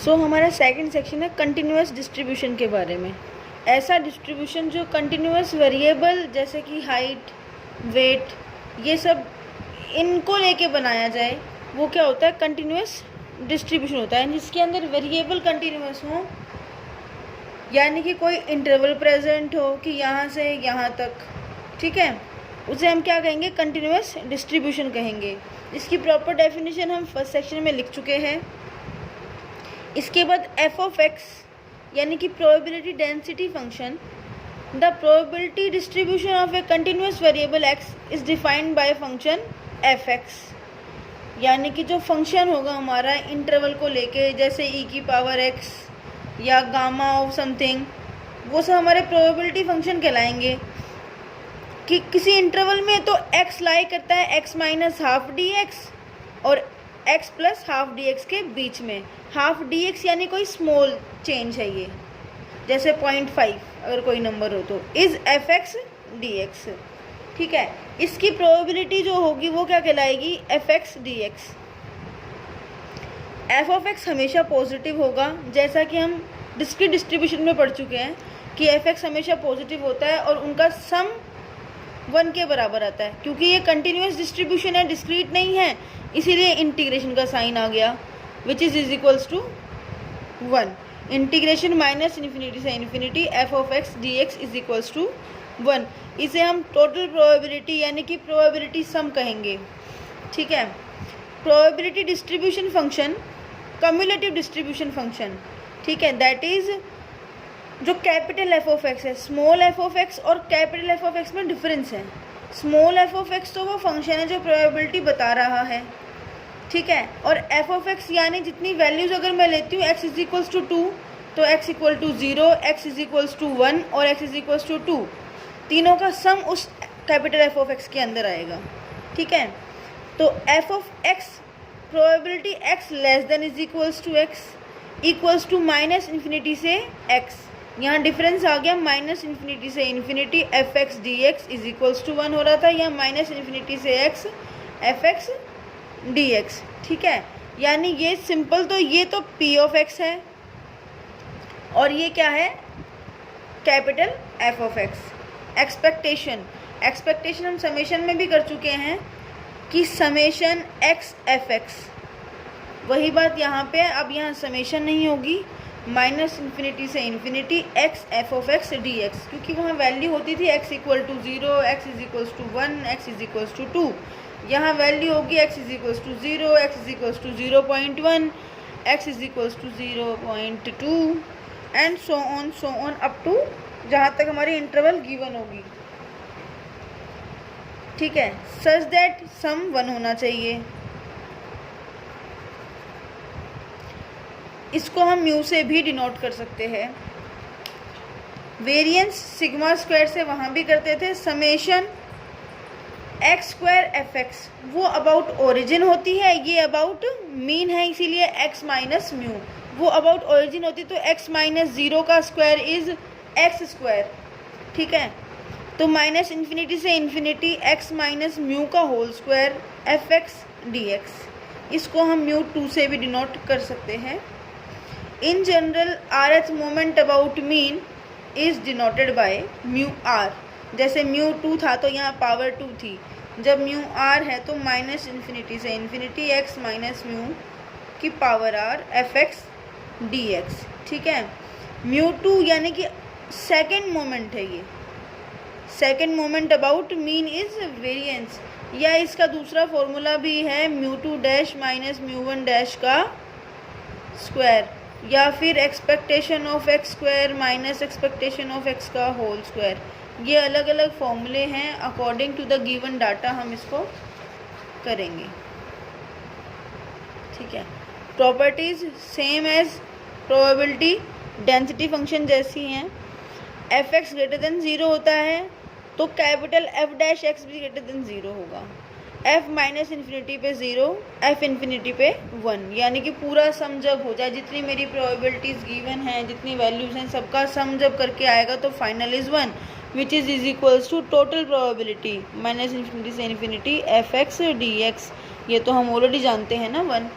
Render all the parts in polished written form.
हमारा second section है continuous distribution के बारे में। ऐसा डिस्ट्रीब्यूशन जो कंटिन्यूअस वेरिएबल जैसे कि हाइट, वेट, ये सब इनको लेके बनाया जाए, वो क्या होता है, कंटिन्यूअस डिस्ट्रीब्यूशन होता है, जिसके अंदर वेरिएबल कंटिन्यूअस हो, यानी कि कोई इंटरवल प्रेजेंट हो कि यहाँ से यहाँ तक, ठीक है, उसे हम क्या कहेंगे, कंटिन्यूअस डिस्ट्रीब्यूशन कहेंगे। इसकी प्रॉपर डेफिनेशन हम फर्स्ट सेक्शन में लिख चुके हैं। इसके बाद एफ ऑफ एक्स यानी कि probability density function, the probability distribution of A continuous variable x is defined by function F x, यानी कि जो फंक्शन होगा हमारा इंटरवल को लेके, जैसे ई की पावर एक्स या गामा ऑफ समथिंग, वो सब हमारे प्रोबेबिलिटी फंक्शन कहलाएंगे। कि किसी इंटरवल में तो x लाई करता है x minus half D X और x plus half D x के बीच में। हाफ डी एक्स यानी कोई स्मॉल चेंज है ये, जैसे 0.5 अगर कोई नंबर हो तो is F x D x, ठीक है। इसकी प्रोबेबिलिटी जो होगी वो क्या कहलाएगी, F x D X. F of X हमेशा पॉजिटिव होगा, जैसा कि हम डिस्क्रीट डिस्ट्रीब्यूशन में पढ़ चुके हैं कि एफ एक्स हमेशा पॉजिटिव होता है और उनका सम 1 के बराबर आता है। क्योंकि ये कंटिन्यूअस डिस्ट्रीब्यूशन है, डिस्क्रीट नहीं है, इसीलिए इंटीग्रेशन का साइन आ गया, which is equals to 1। Integration minus infinity से infinity F of x D x is equals to 1। इसे हम टोटल प्रोबेबिलिटी यानी कि प्रोबेबिलिटी सम कहेंगे, ठीक है। Probability distribution function cumulative distribution function, ठीक है, दैट इज़ जो कैपिटल एफ ऑफ एक्स है। स्मॉल एफ ऑफ एक्स और कैपिटल एफ ऑफ एक्स में डिफरेंस है। स्मॉल एफ ऑफ एक्स तो वो फंक्शन है जो प्रोबेबिलिटी बता रहा है, ठीक है, और एफ ऑफ एक्स यानी जितनी वैल्यूज़ अगर मैं लेती हूँ एक्स इज इक्वल्स टू 2 तो x equal to 0, x is equals to 1 और एक्स इज इक्वल्स टू 2, तीनों का सम उस कैपिटल एफ ऑफ एक्स के अंदर आएगा, ठीक है। तो f of x probability x less than is equals to x equals to minus infinity से एक्स, यहाँ डिफरेंस आ गया, माइनस इन्फिनिटी से infinity F x D x is equals to 1 हो रहा था, यहाँ माइनस इन्फिनिटी से x F x D x, ठीक है। यानी ये सिंपल, तो ये तो पी ऑफ एक्स है और ये क्या है, capital F of x. Expectation हम समेशन में भी कर चुके हैं कि समेशन एक्स एफ एक्स, वही बात यहाँ पे, अब यहाँ समेशन नहीं होगी, माइनस इन्फिनिटी से infinity x F of x D x, क्योंकि वहाँ वैल्यू होती थी x equal to 0, x is equals to 1, x is equals to 2, यहाँ वैल्यू होगी x is equals to 0, x is equals to 0.1, x is equals to 0.2 and so on up to जहाँ तक हमारी interval given होगी, ठीक है, such that some 1 होना चाहिए। इसको हम म्यू से भी डिनोट कर सकते हैं। वेरिएंस सिग्मा स्क्वायर से वहाँ भी करते थे। Summation x square f x वो अबाउट ओरिजिन होती है, ये अबाउट मीन है, इसीलिए एक्स माइनस म्यू। वो अबाउट ओरिजिन होती तो एक्स माइनस 0 का स्क्वायर इज एक्स स्क्वायर, ठीक है। तो माइनस इन्फिनिटी से इन्फिनिटी एक्स माइनस म्यू का whole square f x D x, इसको हम म्यू 2 से भी डिनोट कर सकते हैं। In general, rth moment about mean is denoted by mu r। जैसे म्यू 2 था तो यहाँ पावर 2 थी, जब म्यू r है तो माइनस इन्फिनिटी से इन्फिनिटी x माइनस म्यू की power r F x D x, ठीक है। म्यू 2 यानी कि सेकेंड मोमेंट है, ये second moment about mean is variance, या इसका दूसरा फॉर्मूला भी है mu 2 dash minus mu 1 dash का स्क्वायर, या फिर expectation of x square minus expectation of x का होल स्क्वायर। ये अलग अलग फॉर्मूले हैं, according to the given data हम इसको करेंगे, ठीक है। Properties same as probability density function जैसी हैं। एफ एक्स ग्रेटर देन 0 होता है तो कैपिटल एफ डैश एक्स भी ग्रेटर देन 0 होगा। एफ माइनस इन्फिनिटी पे 0, एफ इन्फिनिटी पे 1, यानी कि पूरा सम जब हो जाए, जितनी मेरी प्रोबेबिलिटीज़ गिवन हैं, जितनी वैल्यूज़ हैं, सबका सम जब करके आएगा तो final is 1, which is equals to total probability minus infinity से infinity F x D X. ये तो हम ऑलरेडी जानते हैं ना 1।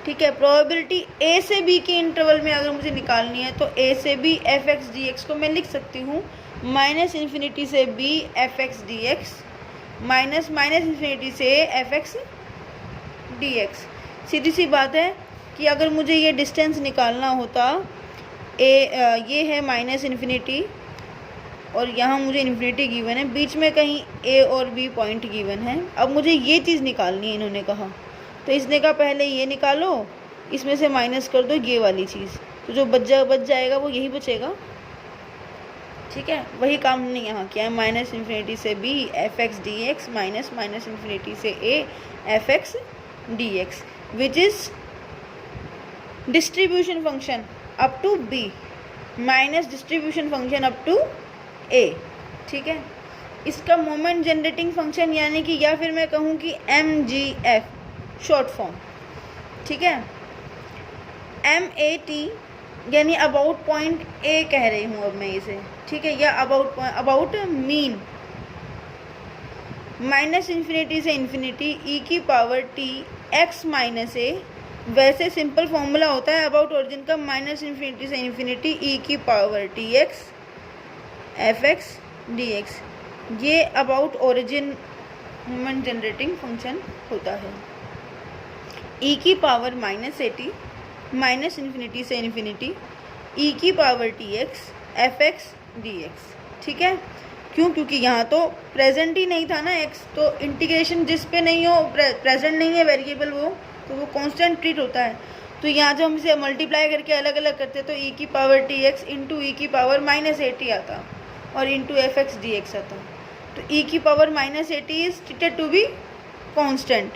ठीक है। प्रोबेबिलिटी ए से बी के इंटरवल में अगर मुझे निकालनी है तो ए से B F x D x को मैं लिख सकती हूँ माइनस इन्फिनिटी से B F x D x minus minus infinity से एफ एक्स डी एक्स। सीधी सी बात है कि अगर मुझे ये डिस्टेंस निकालना होता ये है माइनस इन्फिनिटी और यहाँ मुझे इन्फिनिटी गिवन है, बीच में कहीं ए और बी पॉइंट गिवन है। अब मुझे ये चीज़ निकालनी है, इन्होंने कहा, तो इसने कहा पहले ये निकालो, इसमें से माइनस कर दो ये वाली चीज़, तो जो बच जाएगा वो यही बचेगा। ठीक है, वही काम हमने यहाँ किया है, माइनस इन्फिनिटी से B F x D x minus minus infinity से A F x D X which is distribution function up to B minus distribution function up to A. ठीक है, इसका मोमेंट जनरेटिंग फंक्शन यानी कि, या फिर मैं कहूँ कि M G F short form. ठीक है, एम ए टी यानी अबाउट पॉइंट ए कह रही हूँ अब मैं इसे। ठीक है, या अबाउट मीन माइनस इन्फिनिटी से इन्फिनिटी ई की power T X minus A. वैसे सिंपल फॉर्मूला होता है अबाउट ओरिजिन का, माइनस इन्फिनिटी से इन्फिनिटी ई की power T X F x D X. ये about origin moment generating function होता है। ई की power minus a T minus infinity से इन्फिनिटी ई की power T X F x D x. ठीक है, क्यों? क्योंकि यहाँ तो प्रेजेंट ही नहीं था ना एक्स, तो इंटीग्रेशन जिस पे नहीं हो, प्रेजेंट नहीं है वेरिएबल वो, तो वो कांस्टेंट ट्रीट होता है। तो यहाँ जब हम इसे मल्टीप्लाई करके अलग अलग करते तो ई की power T x into e की पावर माइनस ए टी आता और into f x D x आता। तो ई की power minus a t is treated to be constant,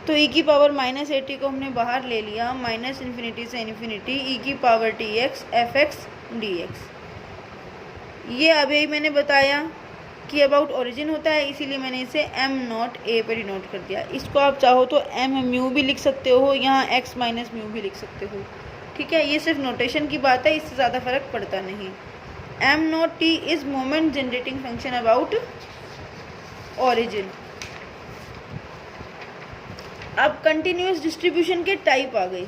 तो ई की पावर माइनस ए टी को हमने बाहर ले लिया, माइनस इन्फिनिटी से इन्फिनिटी ई की power T X F x D X. ये अभी मैंने बताया कि अबाउट ओरिजिन होता है, इसीलिए मैंने इसे एम नॉट ए पर डिनोट कर दिया। इसको आप चाहो तो एम म्यू भी लिख सकते हो, यहाँ एक्स माइनस म्यू भी लिख सकते हो। ठीक है, ये सिर्फ नोटेशन की बात है, इससे ज़्यादा फर्क पड़ता नहीं। Am not T is moment generating function about origin. अब कंटिन्यूस डिस्ट्रीब्यूशन के टाइप आ गई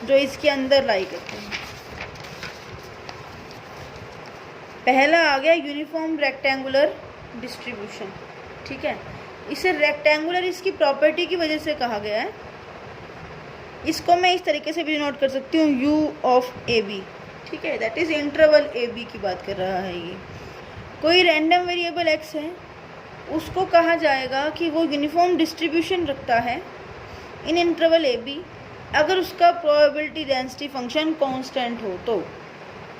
जो इसके अंदर लाई करते हैं। पहला आ गया यूनिफॉर्म रेक्टेंगुलर डिस्ट्रीब्यूशन। ठीक है, इसे रेक्टेंगुलर इसकी प्रॉपर्टी की वजह से कहा गया है। इसको मैं इस तरीके से भी नोट कर सकती हूँ, यू ऑफ ए बी। ठीक है, that is interval a b की बात कर रहा है ये। कोई रैंडम वेरिएबल एक्स है, उसको कहा जाएगा कि वो यूनिफॉर्म डिस्ट्रीब्यूशन रखता है इन इंटरवल ए बी अगर उसका प्रोबेबिलिटी डेंसिटी फंक्शन कांस्टेंट हो। तो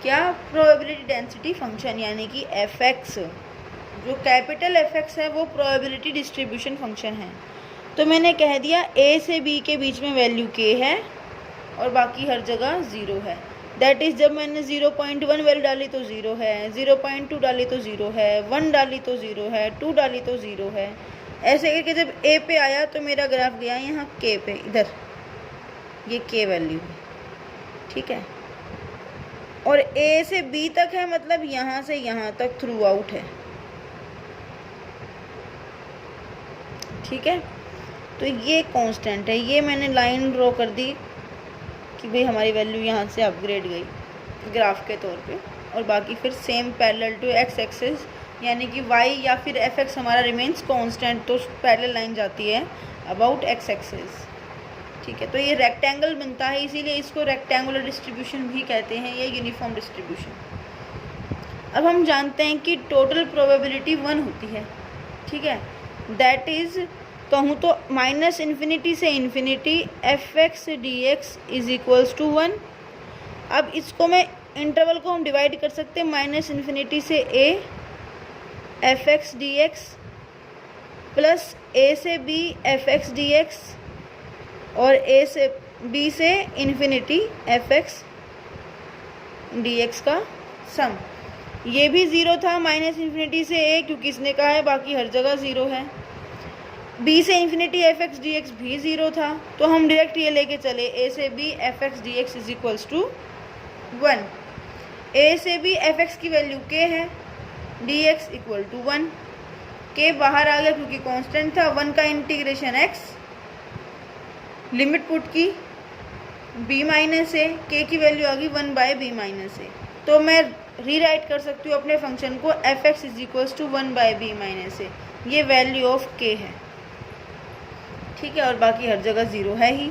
क्या? प्रोबेबिलिटी डेंसिटी फंक्शन यानी कि एफ एक्स, जो कैपिटल एफ एक्स है वो प्रोबेबिलिटी डिस्ट्रीब्यूशन फंक्शन है। तो मैंने कह दिया ए से बी के बीच में वैल्यू के है और बाकी हर जगह ज़ीरो है। दैट इज़ जब मैंने 0.1 वैल्यू डाली तो ज़ीरो है, 0.2 डाली तो ज़ीरो है, 1 डाली तो ज़ीरो है, 2 डाली तो ज़ीरो है। ऐसे करके जब ए पे आया तो मेरा ग्राफ गया यहाँ के पे, इधर ये के वैल्यू है। ठीक है, और ए से बी तक है, मतलब यहाँ से यहाँ तक थ्रू आउट है। ठीक है, तो ये कांस्टेंट है। ये मैंने लाइन ड्रॉ कर दी कि भाई हमारी वैल्यू यहाँ से अपग्रेड गई ग्राफ के तौर पे, और बाकी फिर same parallel to x axis यानी कि वाई या फिर एफ एक्स हमारा रिमेन्स कांस्टेंट, तो पैरेलल लाइन जाती है अबाउट एक्स एक्सिस। ठीक है, तो ये रेक्टेंगल बनता है, इसीलिए इसको रेक्टेंगुलर डिस्ट्रीब्यूशन भी कहते हैं, ये यूनिफॉर्म डिस्ट्रीब्यूशन। अब हम जानते हैं कि टोटल प्रोबेबिलिटी 1 होती है। ठीक है, दैट इज़ कहूँ तो माइनस इन्फिनिटी से infinity F x D x is equals to 1। अब इसको मैं इंटरवल को हम डिवाइड कर सकते हैं, माइनस इन्फिनिटी से A F x D X plus A से B F x D X और ए से बी से infinity F x D X का सम। ये भी ज़ीरो था माइनस इन्फिनिटी से ए, क्योंकि इसने कहा है बाकी हर जगह ज़ीरो है। बी से infinity F x D x भी ज़ीरो था, तो हम डायरेक्ट ये लेके चले ए से B F x D x is equals to 1। A से बी एफ एक्स की वैल्यू के है, डी एक्स इक्वल टू 1। के बाहर आ गया क्योंकि कांस्टेंट था, 1 का इंटीग्रेशन एक्स लिमिट पुट की b माइनस ए, के की वैल्यू आ गई 1/b माइनस ए। तो मैं रीराइट कर सकती हूँ अपने फंक्शन को f(x) = 1/b माइनस ए। ये वैल्यू ऑफ k है, ठीक है, और बाकी हर जगह 0 है ही।